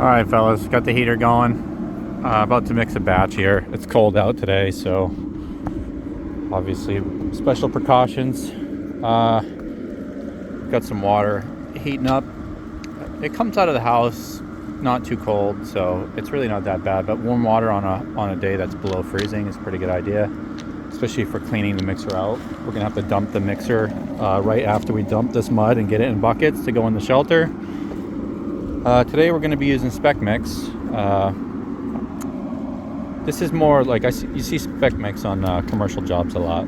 Alright fellas, got the heater going. About to mix a batch here. It's cold out today, so obviously special precautions. Got some water heating up. It comes out of the house not too cold, so it's really not that bad, but warm water on a day that's below freezing is a pretty good idea, especially for cleaning the mixer out. We're gonna have to dump the mixer right after we dump this mud and get it in buckets to go in the shelter. Today we're going to be using spec mix. This is more like you see spec mix on commercial jobs a lot.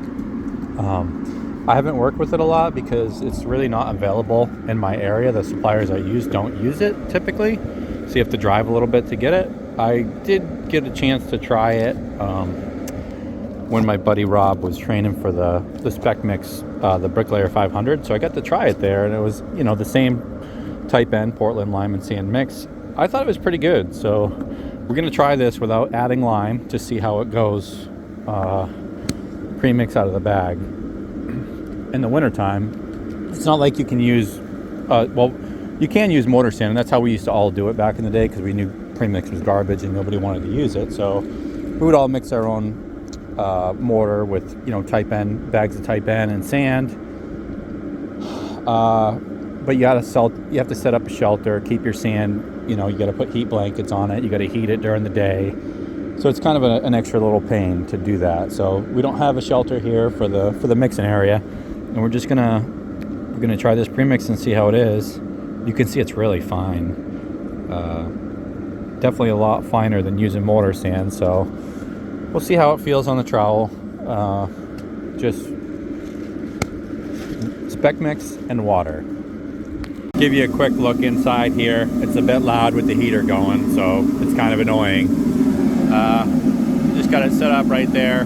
I haven't worked with it a lot because it's really not available in my area. The suppliers I use don't use it typically, so you have to drive a little bit to get it. I did get a chance to try it when my buddy Rob was training for the spec mix, the Bricklayer 500, so I got to try it there, and it was, you know, the same type N Portland lime and sand mix. I thought it was pretty good, so we're gonna try this without adding lime to see how it goes pre-mix out of the bag. In the wintertime, it's not like you can use well, you can use mortar sand, and that's how we used to all do it back in the day, because we knew pre-mix was garbage and nobody wanted to use it, so we would all mix our own mortar with, you know, type N, bags of type N and sand. But you have to set up a shelter, keep your sand, you know, you got to put heat blankets on it, you got to heat it during the day. So it's kind of an extra little pain to do that. So we don't have a shelter here for the mixing area, and we're gonna try this premix and see how it is. You can see it's really fine. Definitely a lot finer than using mortar sand. So we'll see how it feels on the trowel. Just spec mix and water. Give you a quick look inside here. It's a bit loud with the heater going, so it's kind of annoying. Just got it set up right there.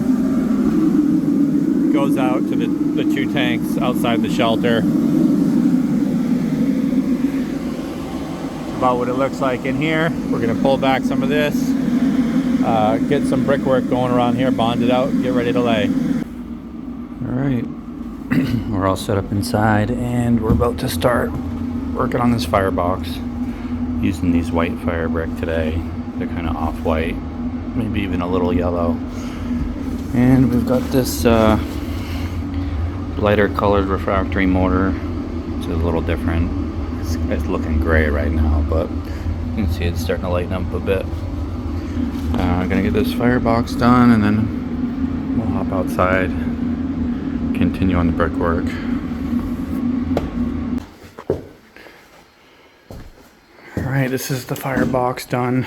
Goes out to the two tanks outside the shelter. About what it looks like in here. We're gonna pull back some of this, get some brickwork going around here, bond it out, get ready to lay. All right, we're all set up inside, and we're about to start working on this firebox, using these white fire brick today. They're kind of off-white, maybe even a little yellow. And we've got this lighter colored refractory mortar, which is a little different. It's looking gray right now, but you can see it's starting to lighten up a bit. I'm gonna get this firebox done, and then we'll hop outside, continue on the brickwork. Alright, this is the firebox done.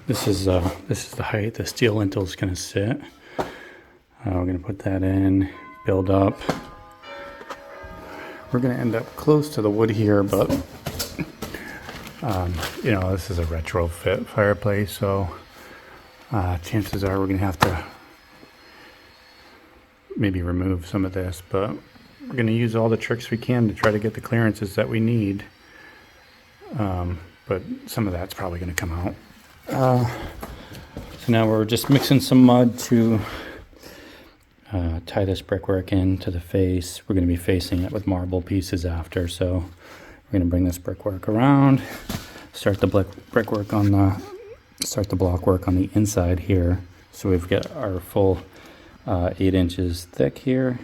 This is the height the steel lintel is going to sit. We're going to put that in, build up. We're going to end up close to the wood here, but you know, this is a retrofit fireplace, so chances are we're going to have to maybe remove some of this, but we're going to use all the tricks we can to try to get the clearances that we need. But some of that's probably going to come out. So now we're just mixing some mud to tie this brickwork into the face. We're going to be facing it with marble pieces after, so we're going to bring this brickwork around, start the blockwork on the inside here. So we've got our full 8 inches thick here.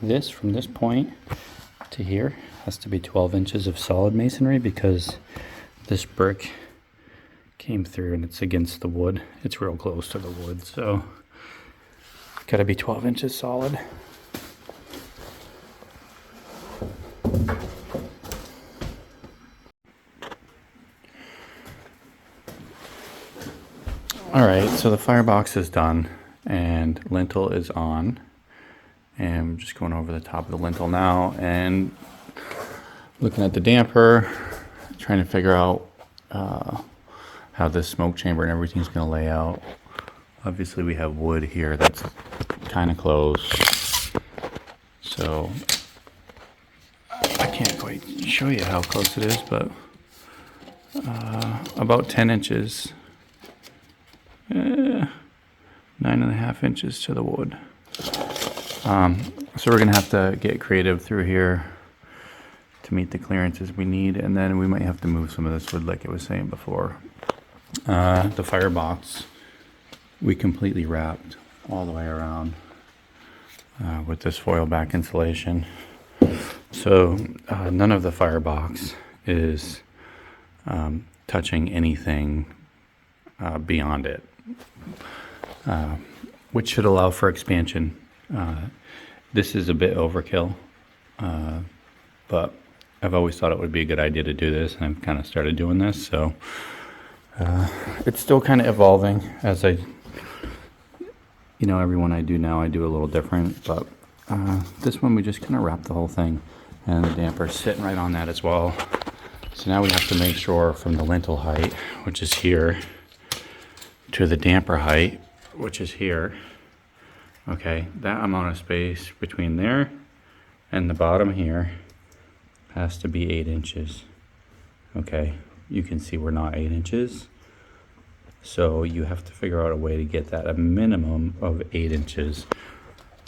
This from this point to here has to be 12 inches of solid masonry, because this brick came through and it's against the wood. It's real close to the wood, so it's got to be 12 inches solid. All right, so the firebox is done and lintel is on, and I'm just going over the top of the lintel now and looking at the damper, trying to figure out how this smoke chamber and everything's going to lay out. Obviously we have wood here that's kind of close, so I can't quite show you how close it is, but about 10 inches, 9.5 inches to the wood. So we're gonna have to get creative through here to meet the clearances we need, and then we might have to move some of this wood like I was saying before. The firebox we completely wrapped all the way around with this foil back insulation. So none of the firebox is touching anything beyond it, which should allow for expansion. This is a bit overkill, but I've always thought it would be a good idea to do this, and I've kind of started doing this. So it's still kind of evolving as every one I do now, I do a little different, but this one we just kind of wrap the whole thing, and the damper's sitting right on that as well. So now we have to make sure from the lintel height, which is here, to the damper height, which is here, okay, that amount of space between there and the bottom here has to be 8 inches. Okay, you can see we're not 8 inches. So you have to figure out a way to get that a minimum of 8 inches.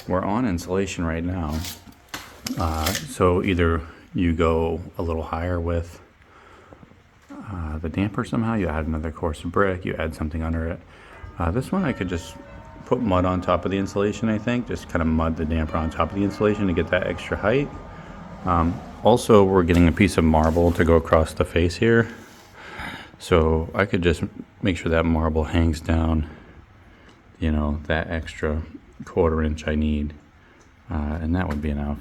We're on insulation right now. So either you go a little higher with the damper somehow, you add another course of brick, you add something under it. This one I could just put mud on top of the insulation, I think. Just kind of mud the damper on top of the insulation to get that extra height. Also, we're getting a piece of marble to go across the face here. So I could just make sure that marble hangs down, that extra 1/4 inch I need, and that would be enough.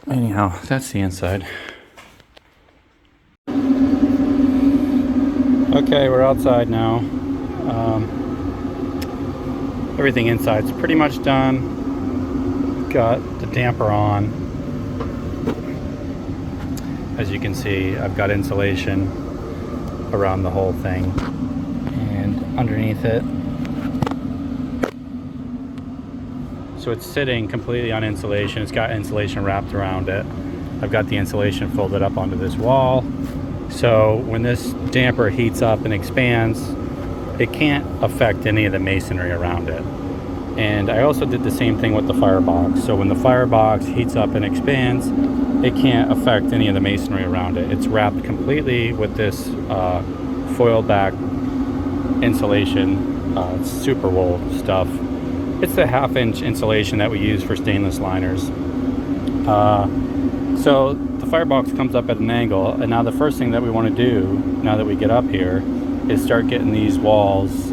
Anyhow, that's the inside. Okay, we're outside now. Everything inside's pretty much done. Got the damper on. As you can see, I've got insulation around the whole thing, and underneath it. So it's sitting completely on insulation. It's got insulation wrapped around it. I've got the insulation folded up onto this wall. So when this damper heats up and expands, it can't affect any of the masonry around it. And I also did the same thing with the firebox. So when the firebox heats up and expands, it can't affect any of the masonry around it. It's wrapped completely with this foil back insulation, super wool stuff. It's the 1/2 inch insulation that we use for stainless liners. So the firebox comes up at an angle, and now the first thing that we want to do now that we get up here is start getting these walls,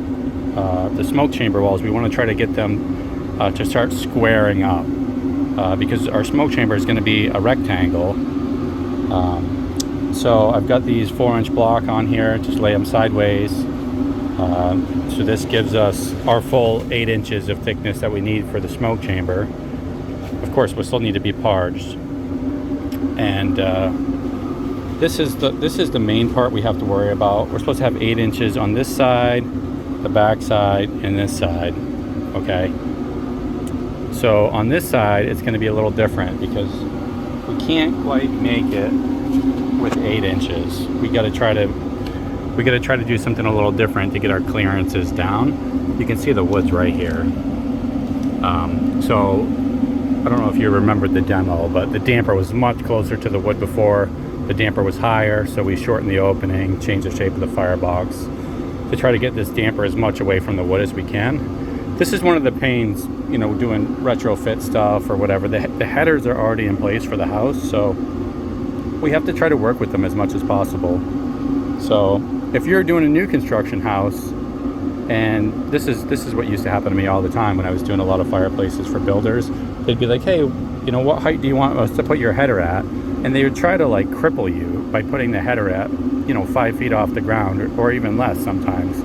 the smoke chamber walls. We want to try to get them to start squaring up, because our smoke chamber is going to be a rectangle. So I've got these 4-inch block on here, just lay them sideways. So this gives us our full 8 inches of thickness that we need for the smoke chamber. Of course, we'll still need to be parged. And this is the main part we have to worry about. We're supposed to have 8 inches on this side, the back side, and this side. Okay. So on this side, it's going to be a little different because we can't quite make it with 8 inches. We got to try to do something a little different to get our clearances down. You can see the wood's right here. So I don't know if you remembered the demo, but the damper was much closer to the wood before. The damper was higher, so we shortened the opening, changed the shape of the firebox to try to get this damper as much away from the wood as we can. This is one of the pains, doing retrofit stuff or whatever. The headers are already in place for the house, so we have to try to work with them as much as possible. So if you're doing a new construction house, and this is what used to happen to me all the time when I was doing a lot of fireplaces for builders, they'd be like, hey, what height do you want us to put your header at? And they would try to cripple you by putting the header at 5 feet off the ground, or even less sometimes.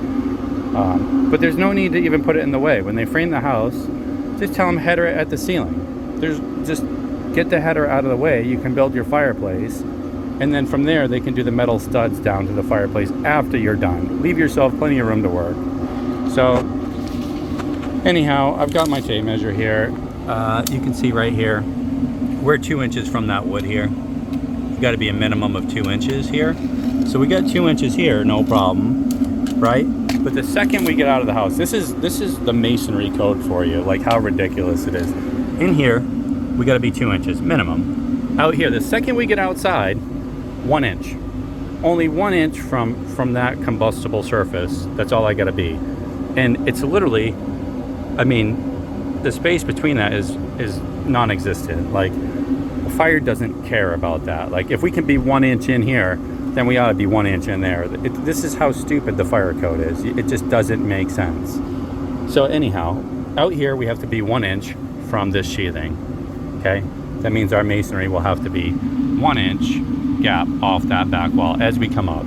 But there's no need to even put it in the way. When they frame the house, just tell them header it at the ceiling. Just get the header out of the way. You can build your fireplace, and then from there they can do the metal studs down to the fireplace after you're done. Leave yourself plenty of room to work. So anyhow, I've got my tape measure here. You can see right here, we're 2 inches from that wood here. You've got to be a minimum of 2 inches here. So we got 2 inches here, no problem, right? But the second we get out of the house, this is the masonry code for you, like how ridiculous it is. In here, we got to be 2 inches minimum. Out here, the second we get outside, 1 inch. Only 1 inch from that combustible surface. That's all I got to be. And it's literally, I mean, the space between that is non-existent. Like, a fire doesn't care about that. Like, if we can be 1 inch in here, then we ought to be 1 inch in there. This is how stupid the fire code is. It just doesn't make sense. So anyhow, out here we have to be 1 inch from this sheathing. Okay, that means our masonry will have to be 1 inch gap off that back wall as we come up,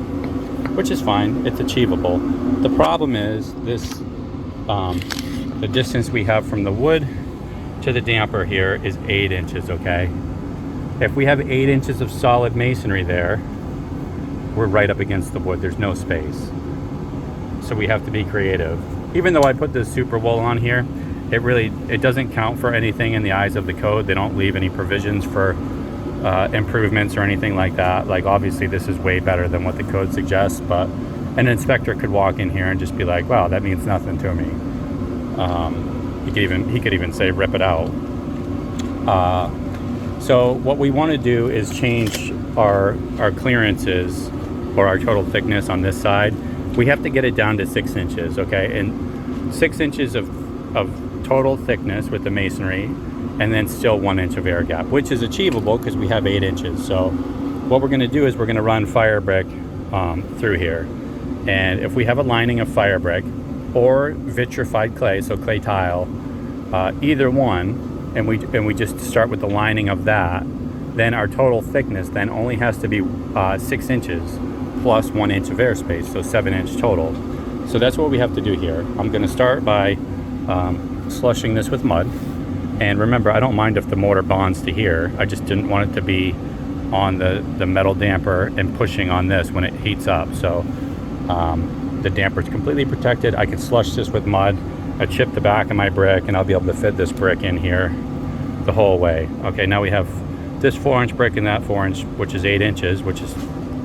which is fine. It's achievable. The problem is this, the distance we have from the wood to the damper here is 8 inches. Okay, if we have 8 inches of solid masonry there, we're right up against the wood. There's no space. So we have to be creative. Even though I put this super wool on here, it doesn't count for anything in the eyes of the code. They don't leave any provisions for improvements or anything like that. Like, obviously this is way better than what the code suggests, but an inspector could walk in here and just be like, wow, that means nothing to me. He could even say rip it out. So what we want to do is change our clearances, or our total thickness on this side. We have to get it down to 6 inches, okay? And 6 inches of total thickness with the masonry, and then still 1 inch of air gap, which is achievable because we have 8 inches. So what we're gonna do is we're gonna run fire brick through here. And if we have a lining of fire brick or vitrified clay, so clay tile, either one, and we just start with the lining of that, then our total thickness then only has to be 6 inches plus 1 inch of airspace, so 7 inch total. So that's what we have to do here. I'm going to start by slushing this with mud. And remember, I don't mind if the mortar bonds to here. I just didn't want it to be on the metal damper and pushing on this when it heats up. So the damper is completely protected. I can slush this with mud. I chip the back of my brick, and I'll be able to fit this brick in here the whole way. Okay, now we have this 4 inch brick and that 4 inch, which is 8 inches, which is,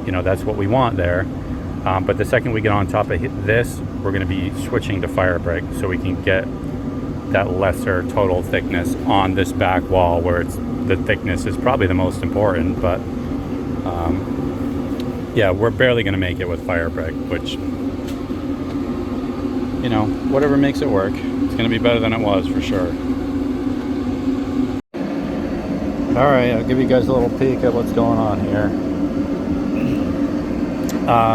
that's what we want there. But the second we get on top of this, we're going to be switching to fire brick so we can get that lesser total thickness on this back wall, where the thickness is probably the most important. But yeah, we're barely going to make it with fire brick, which, whatever makes it work. It's going to be better than it was for sure. All right, I'll give you guys a little peek at what's going on here.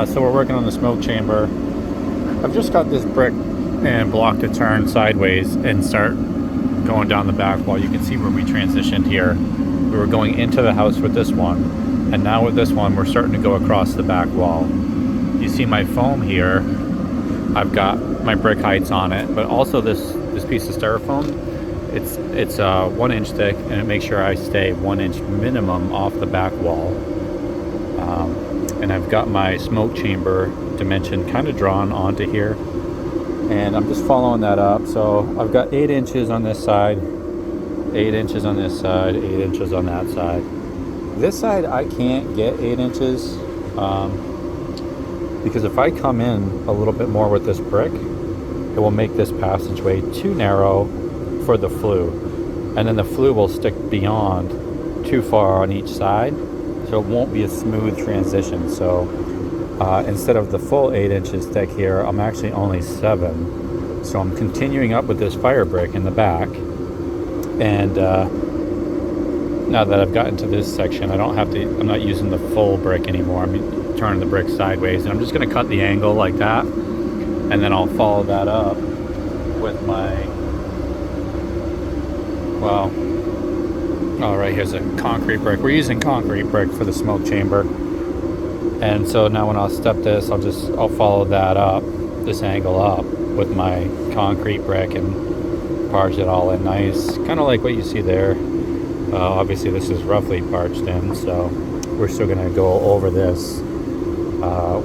So we're working on the smoke chamber. I've just got this brick and block to turn sideways and start going down the back wall. You can see where we transitioned here. We were going into the house with this one, and now with this one, we're starting to go across the back wall. You see my foam here. I've got my brick heights on it, but also this piece of styrofoam. It's 1 inch thick, and it makes sure I stay 1 inch minimum off the back wall. And I've got my smoke chamber dimension kind of drawn onto here, and I'm just following that up. So I've got 8 inches on this side, 8 inches on this side, 8 inches on that side. This side I can't get 8 inches because if I come in a little bit more with this brick, it will make this passageway too narrow for the flue, and then the flue will stick beyond too far on each side, so it won't be a smooth transition. So instead of the full 8 inches thick here, I'm actually only 7. So I'm continuing up with this fire brick in the back, and now that I've gotten to this section, I'm not using the full brick anymore. I'm turning the brick sideways, and I'm just going to cut the angle like that, and then I'll follow that up with my, right here's a concrete brick. We're using concrete brick for the smoke chamber. And so now when I'll step this, I'll follow that up, this angle up with my concrete brick and parch it all in nice, kind of like what you see there. Obviously this is roughly parched in, so we're still going to go over this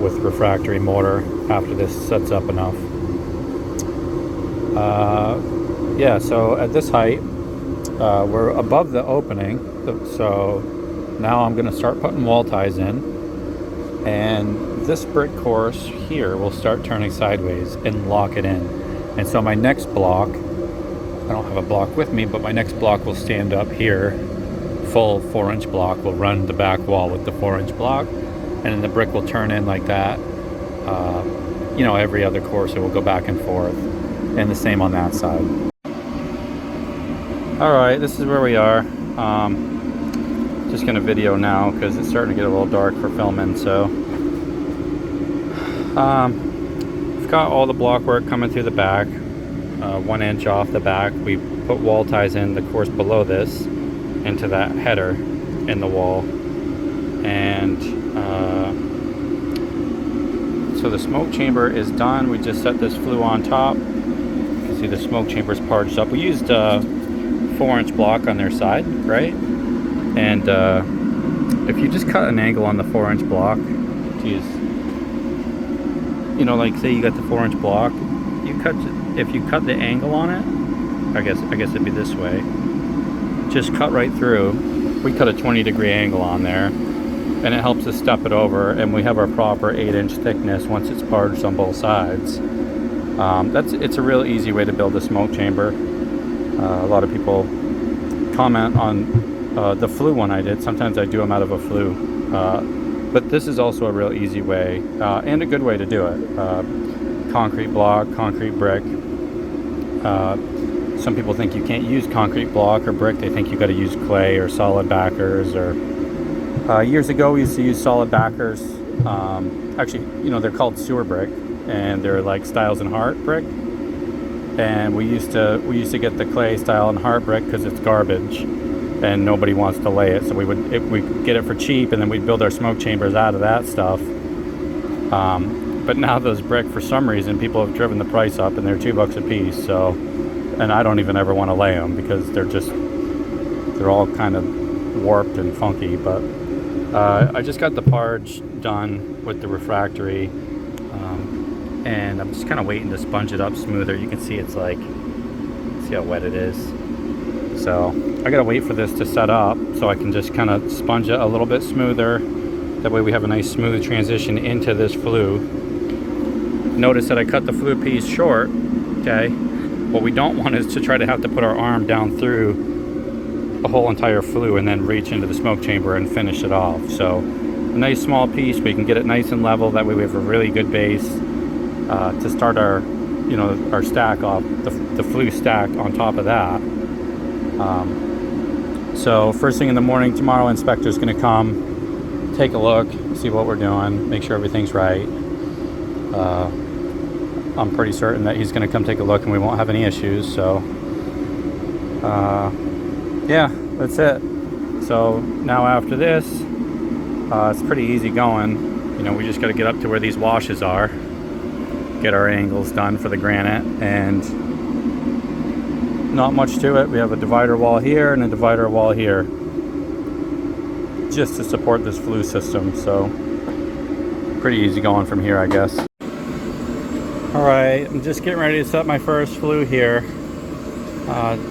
with refractory mortar after this sets up enough. Yeah, so at this height, we're above the opening, so now I'm going to start putting wall ties in, and this brick course here will start turning sideways and lock it in. And so my next block I don't have a block with me, but my next block will stand up here. Full 4-inch block will run the back wall with the 4-inch block, and then the brick will turn in like that. You know, every other course it will go back and forth, and the same on that side. All right, this is where we are. Just gonna video now because it's starting to get a little dark for filming. So we've got all the block work coming through the back, 1 inch off the back. We put wall ties in the course below this into that header in the wall, and so the smoke chamber is done. We just set this flue on top. You can see the smoke chamber is parged up. We used 4-inch block on their side, right? And if you just cut an angle on the 4-inch block, geez, you know, like say you got the 4-inch block, if you cut the angle on it, I guess it'd be this way. Just cut right through. We cut a 20-degree angle on there, and it helps us step it over, and we have our proper 8-inch thickness once it's parged on both sides. It's a real easy way to build a smoke chamber. A lot of people comment on the flue one I did. Sometimes I do them out of a flue, but this is also a real easy way and a good way to do it. Concrete block, concrete brick. Some people think you can't use concrete block or brick. They think you got to use clay or solid backers. Or years ago we used to use solid backers. Actually, you know, they're called sewer brick, and they're like Styles and Hart brick. And we used to get the clay style and Hart brick because it's garbage, and nobody wants to lay it. So we would get it for cheap, and then we'd build our smoke chambers out of that stuff. But now those brick, for some reason, people have driven the price up, and they're $2 a piece. So, and I don't even ever want to lay them because they're all kind of warped and funky. But I just got the parge done with the refractory, and I'm just kind of waiting to sponge it up smoother. You can see it's like, see how wet it is. So I gotta wait for this to set up so I can just kind of sponge it a little bit smoother. That way we have a nice smooth transition into this flue. Notice that I cut the flue piece short, okay? What we don't want is to try to have to put our arm down through the whole entire flue and then reach into the smoke chamber and finish it off. So a nice small piece, we can get it nice and level. That way we have a really good base to start our, you know, our stack off, the flue stack on top of that. So first thing in the morning tomorrow, inspector's gonna come, take a look, see what we're doing, make sure everything's right. I'm pretty certain that he's gonna come take a look and we won't have any issues. So yeah, that's it. So now after this, it's pretty easy going. You know, we just gotta get up to where these washes are, get our angles done for the granite, and not much to it. We have a divider wall here and a divider wall here just to support this flue system. So pretty easy going from here, I guess. All right, I'm just getting ready to set my first flue here.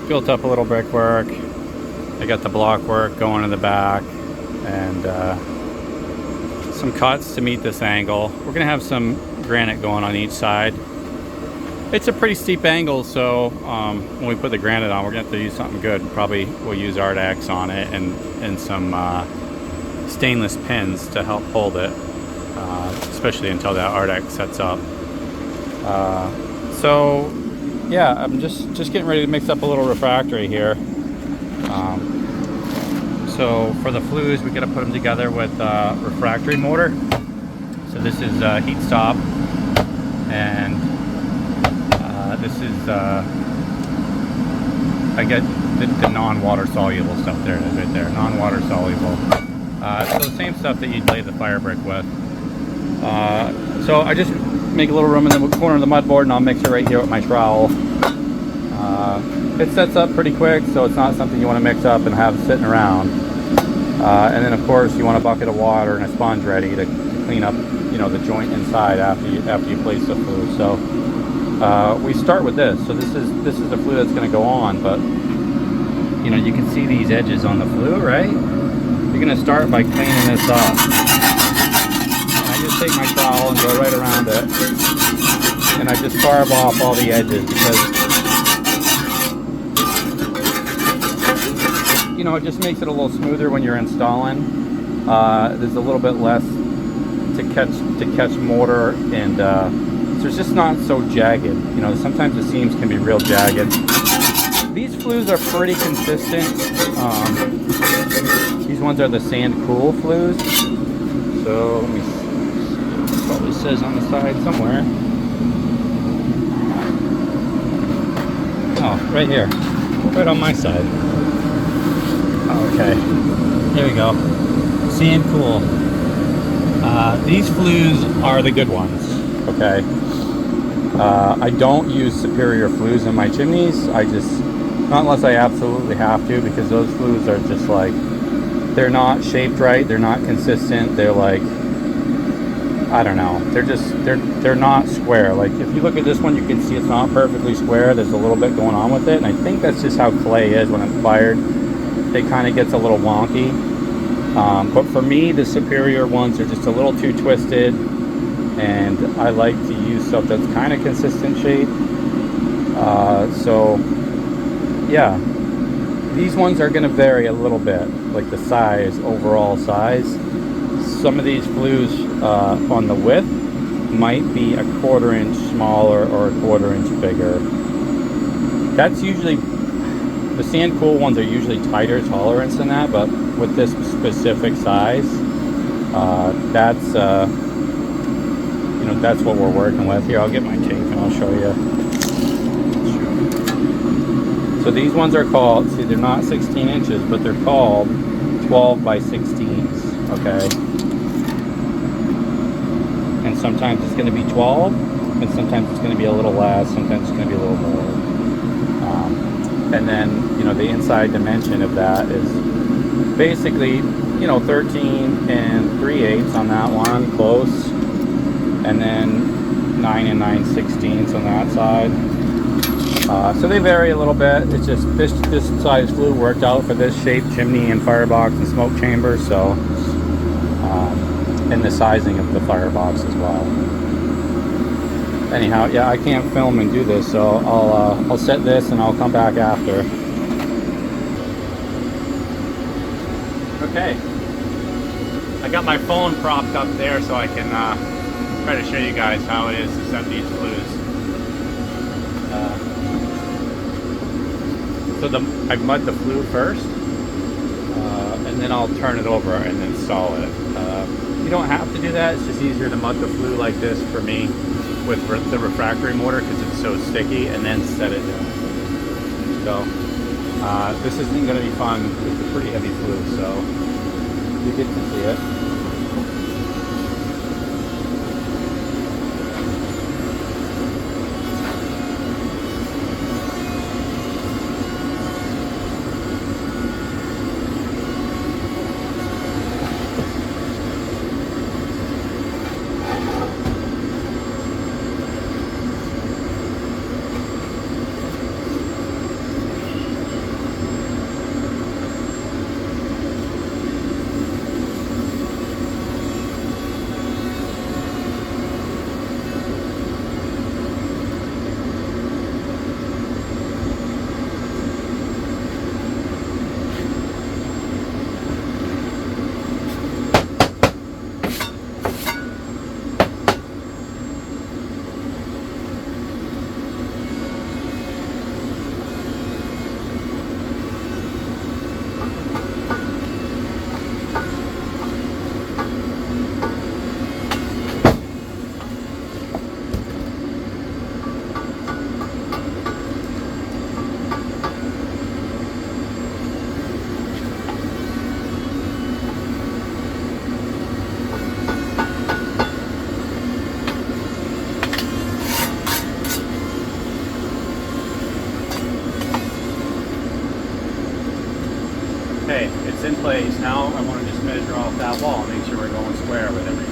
Built up a little brickwork. I got the block work going in the back, and some cuts to meet this angle. We're gonna have some granite going on each side. It's a pretty steep angle, so when we put the granite on, we're gonna have to use something good. Probably we'll use Ardex on it and some stainless pins to help hold it, especially until that Ardex sets up. So yeah, I'm just getting ready to mix up a little refractory here. So for the flues, we gotta put them together with refractory mortar. So this is heat stop, and this is I get the non-water soluble stuff. There it is right there, non-water soluble. So the same stuff that you'd lay the fire brick with. So I just make a little room in the corner of the mud board, and I'll mix it right here with my trowel. It sets up pretty quick, so it's not something you want to mix up and have sitting around. And then of course you want a bucket of water and a sponge ready to clean up, you know, the joint inside after you place the flue. So we start with this. So this is the flue that's going to go on, but you know, you can see these edges on the flue, right? You're going to start by cleaning this up. And I just take my trowel and go right around it, and I just carve off all the edges, because you know, it just makes it a little smoother when you're installing. There's a little bit less to catch mortar, and so it's just not so jagged. You know, sometimes the seams can be real jagged. These flues are pretty consistent. These ones are the sand cool flues. So let me see. It probably says on the side somewhere. Oh, right here. Right on my side. Okay. Here we go. Sand cool. These flues are the good ones. Okay. I don't use superior flues in my chimneys. I just, not unless I absolutely have to, because those flues are just like, they're not shaped right, they're not consistent, they're like, I don't know, they're not square. Like if you look at this one, you can see it's not perfectly square. There's a little bit going on with it, and I think that's just how clay is when it's fired. It kind of gets a little wonky. But for me, the superior ones are just a little too twisted, and I like to use stuff that's kind of consistent shape. So yeah, these ones are going to vary a little bit, like the size, overall size. Some of these flues on the width might be a 1/4 inch smaller or a 1/4 inch bigger. That's usually, the sand cool ones are usually tighter tolerance than that, but with this specific size, that's you know, that's what we're working with. Here, I'll get my tape and I'll show you. So these ones are called, see, they're not 16 inches, but they're called 12 by 16s, okay? And sometimes it's going to be 12, and sometimes it's going to be a little less, sometimes it's going to be a little more. And then, you know, the inside dimension of that is basically, you know, 13 and 3/8 on that one, close. And then 9 and 9/16 on that side. So they vary a little bit. It's just this size flue worked out for this shape chimney and firebox and smoke chamber. So, and the sizing of the firebox as well. Anyhow, yeah, I can't film and do this, so I'll set this and I'll come back after. Okay, I got my phone propped up there so I can try to show you guys how it is to set these flues. So I mud the flue first, and then I'll turn it over and install it. You don't have to do that. It's just easier to mud the flue like this for me with the refractory mortar because it's so sticky, and then set it down. So this isn't going to be fun. It's a pretty heavy flue, so you get to see it. Okay, it's in place. Now I want to just measure off that wall and make sure we're going square with everything.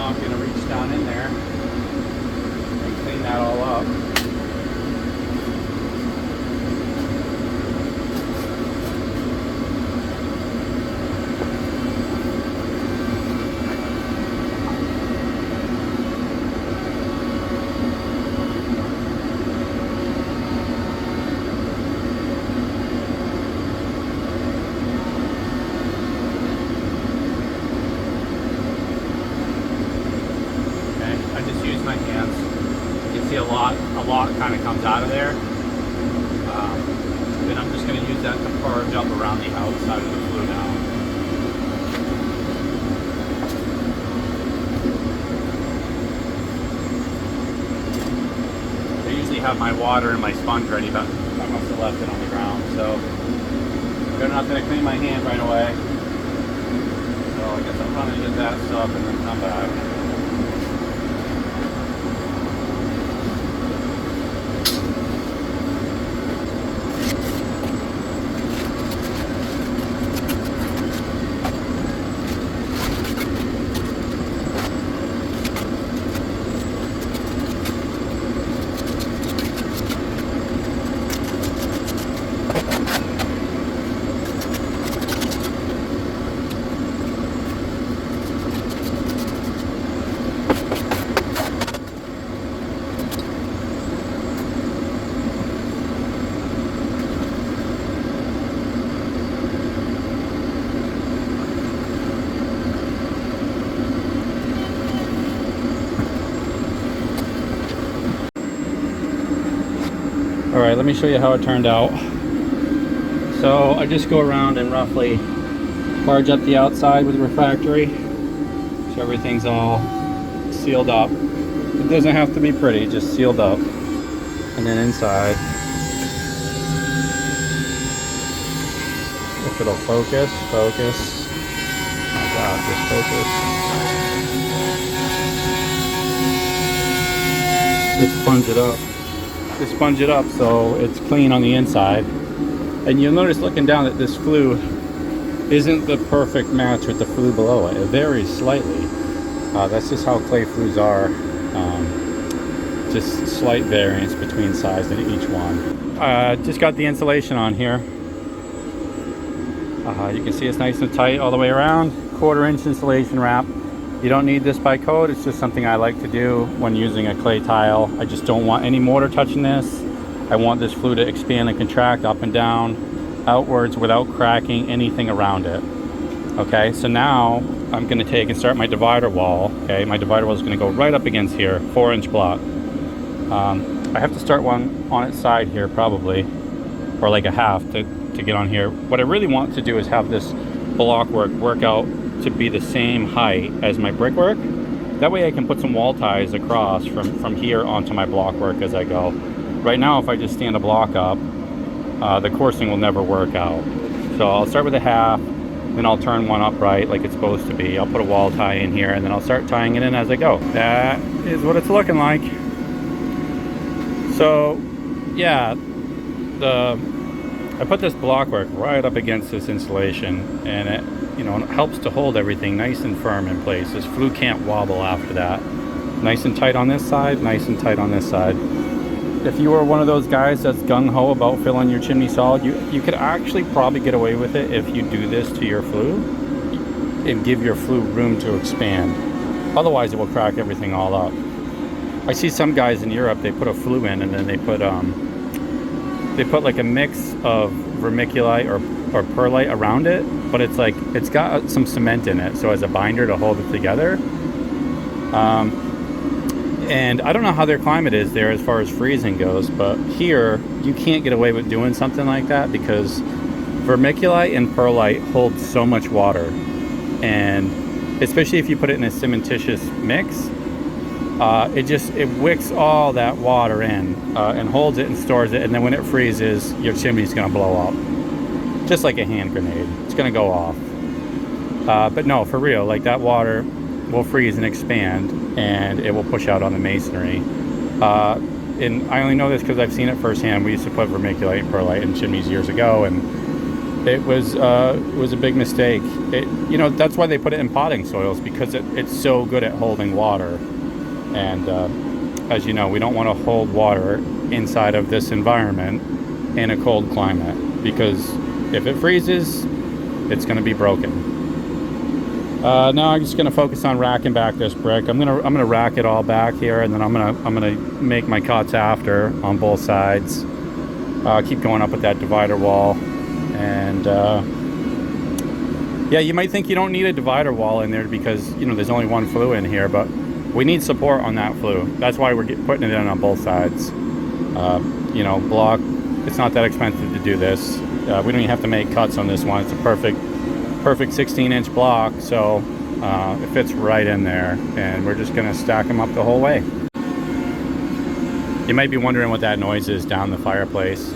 now I'm going to reach down in there and clean that all up. My hands. You can see a lot kind of comes out of there. Then I'm just going to use that to purge up around the outside of the flue now. I usually have my water and my sponge ready, but I must have left it on the ground. So I'm not going to clean my hand right away. So I guess I'm going to get that stuff and then come back. All right, let me show you how it turned out. So I just go around and roughly barge up the outside with refractory, so everything's all sealed up. It doesn't have to be pretty, just sealed up. And then inside, if it'll focus. Oh my God, just focus. Just sponge it up. Just sponge it up so it's clean on the inside. And you'll notice looking down that this flue isn't the perfect match with the flue below it. It varies slightly. That's just how clay flues are. Just slight variance between size in each one. Just got the insulation on here. You can see it's nice and tight all the way around. 1/4 inch insulation wrap. You don't need this by code, it's just something I like to do when using a clay tile. I just don't want any mortar touching this. I want this flue to expand and contract up and down, outwards without cracking anything around it. Okay, so now I'm gonna take and start my divider wall. Okay, my divider wall is gonna go right up against here, 4-inch block. I have to start one on its side here probably, or like a half to get on here. What I really want to do is have this block work out to be the same height as my brickwork. That way I can put some wall ties across from here onto my block work as I go. Right now, if I just stand a block up, the coursing will never work out. So I'll start with a half, then I'll turn one upright like it's supposed to be. I'll put a wall tie in here, and then I'll start tying it in as I go. That is what it's looking like. So yeah, I put this block work right up against this insulation, and it it helps to hold everything nice and firm in place. This flue can't wobble after that. Nice and tight on this side, nice and tight on this side. If you are one of those guys that's gung-ho about filling your chimney solid, you could actually probably get away with it if you do this to your flue and give your flue room to expand. Otherwise, it will crack everything all up. I see some guys in Europe, they put a flue in and then they put like a mix of vermiculite or perlite around it, but it's got some cement in it, so as a binder to hold it together. And I don't know how their climate is there as far as freezing goes, but here you can't get away with doing something like that because vermiculite and perlite hold so much water, and especially if you put it in a cementitious mix, it wicks all that water in and holds it and stores it, and then when it freezes, your chimney's gonna blow up. Just like a hand grenade. It's gonna go off. But no, for real, like that water will freeze and expand, and it will push out on the masonry. And I only know this because I've seen it firsthand. We used to put vermiculite and perlite in chimneys years ago, and It was a big mistake. That's why they put it in potting soils, because it's so good at holding water. And as you know, we don't want to hold water inside of this environment in a cold climate, because if it freezes, it's going to be broken. Now I'm just going to focus on racking back this brick. I'm gonna rack it all back here, and then I'm gonna make my cuts after on both sides. Keep going up with that divider wall, and yeah, you might think you don't need a divider wall in there because there's only one flue in here, but we need support on that flue. That's why we're putting it in on both sides. Block. It's not that expensive to do this. We don't even have to make cuts on this one. It's a perfect 16-inch block, so it fits right in there, and we're just gonna stack them up the whole way. You might be wondering what that noise is down the fireplace.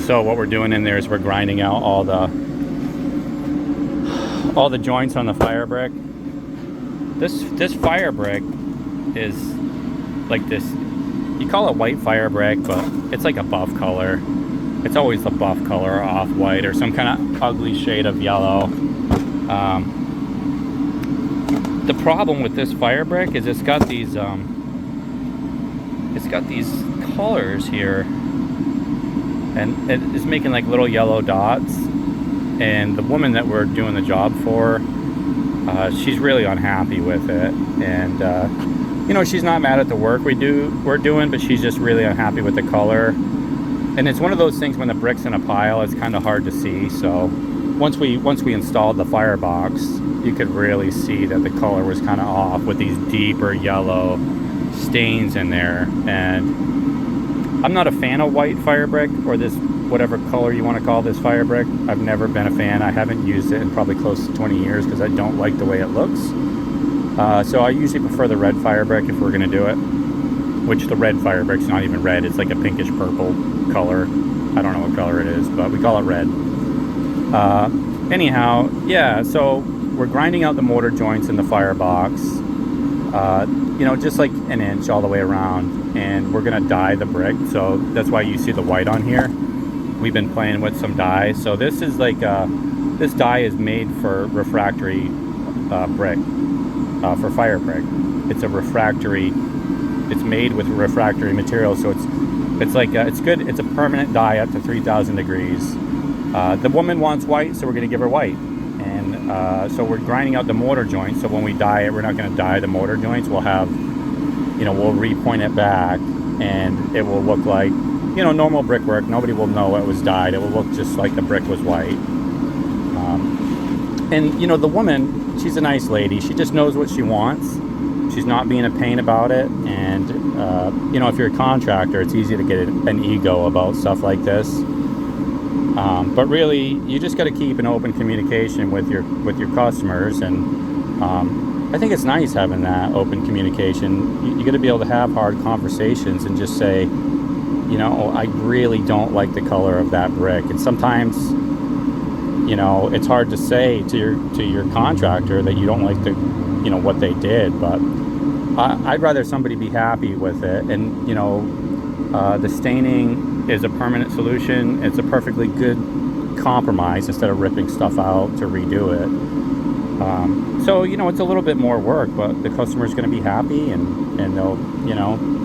So what we're doing in there is we're grinding out all the joints on the fire brick. This fire brick is like this, you call it white fire brick, but it's like a buff color. It's always the buff color or off-white or some kind of ugly shade of yellow. The problem with this fire brick is it's got these colors here, and it is making like little yellow dots. And the woman that we're doing the job for, she's really unhappy with it. And she's not mad at the work we're doing, but she's just really unhappy with the color. And it's one of those things when the brick's in a pile, it's kind of hard to see. So once we installed the firebox, you could really see that the color was kind of off with these deeper yellow stains in there. And I'm not a fan of white fire brick, or this whatever color you want to call this fire brick. I've never been a fan. I haven't used it in probably close to 20 years because I don't like the way it looks. So I usually prefer the red fire brick if we're going to do it, which the red fire brick's not even red. It's like a pinkish purple color. I don't know what color it is, but we call it red. Anyhow, yeah, so we're grinding out the mortar joints in the firebox, just like an inch all the way around, and we're gonna dye the brick. So that's why you see the white on here. We've been playing with some dye. So this is like this dye is made for refractory brick, for fire brick. It's a refractory. It's made with refractory material, so it's like it's good. It's a permanent dye up to 3,000 degrees. The woman wants white, so we're going to give her white. And so we're grinding out the mortar joints. So when we dye it, we're not going to dye the mortar joints. We'll have, we'll repoint it back, and it will look like, normal brickwork. Nobody will know it was dyed. It will look just like the brick was white. And the woman, she's a nice lady. She just knows what she wants. She's not being a pain about it. And if you're a contractor, it's easy to get an ego about stuff like this. But really, you just got to keep an open communication with your customers, and I think it's nice having that open communication. You got to be able to have hard conversations and just say, I really don't like the color of that brick. And sometimes, it's hard to say to your contractor that you don't like what they did, but I'd rather somebody be happy with it. And the staining is a permanent solution. It's a perfectly good compromise instead of ripping stuff out to redo it. So it's a little bit more work, but the customer's going to be happy, and they'll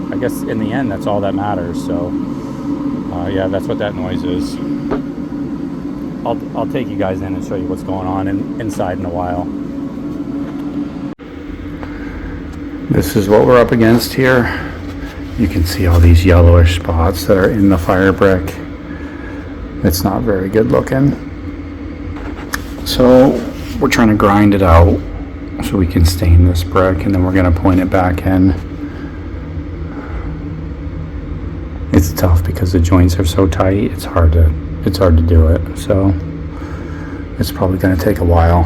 I guess in the end that's all that matters. So yeah, that's what that noise is. I'll take you guys in and show you what's going on inside in a while. This is what we're up against here. You can see all these yellowish spots that are in the fire brick. It's not very good looking. So we're trying to grind it out so we can stain this brick, and then we're going to point it back in. It's tough because the joints are so tight. It's hard to do it. So it's probably going to take a while.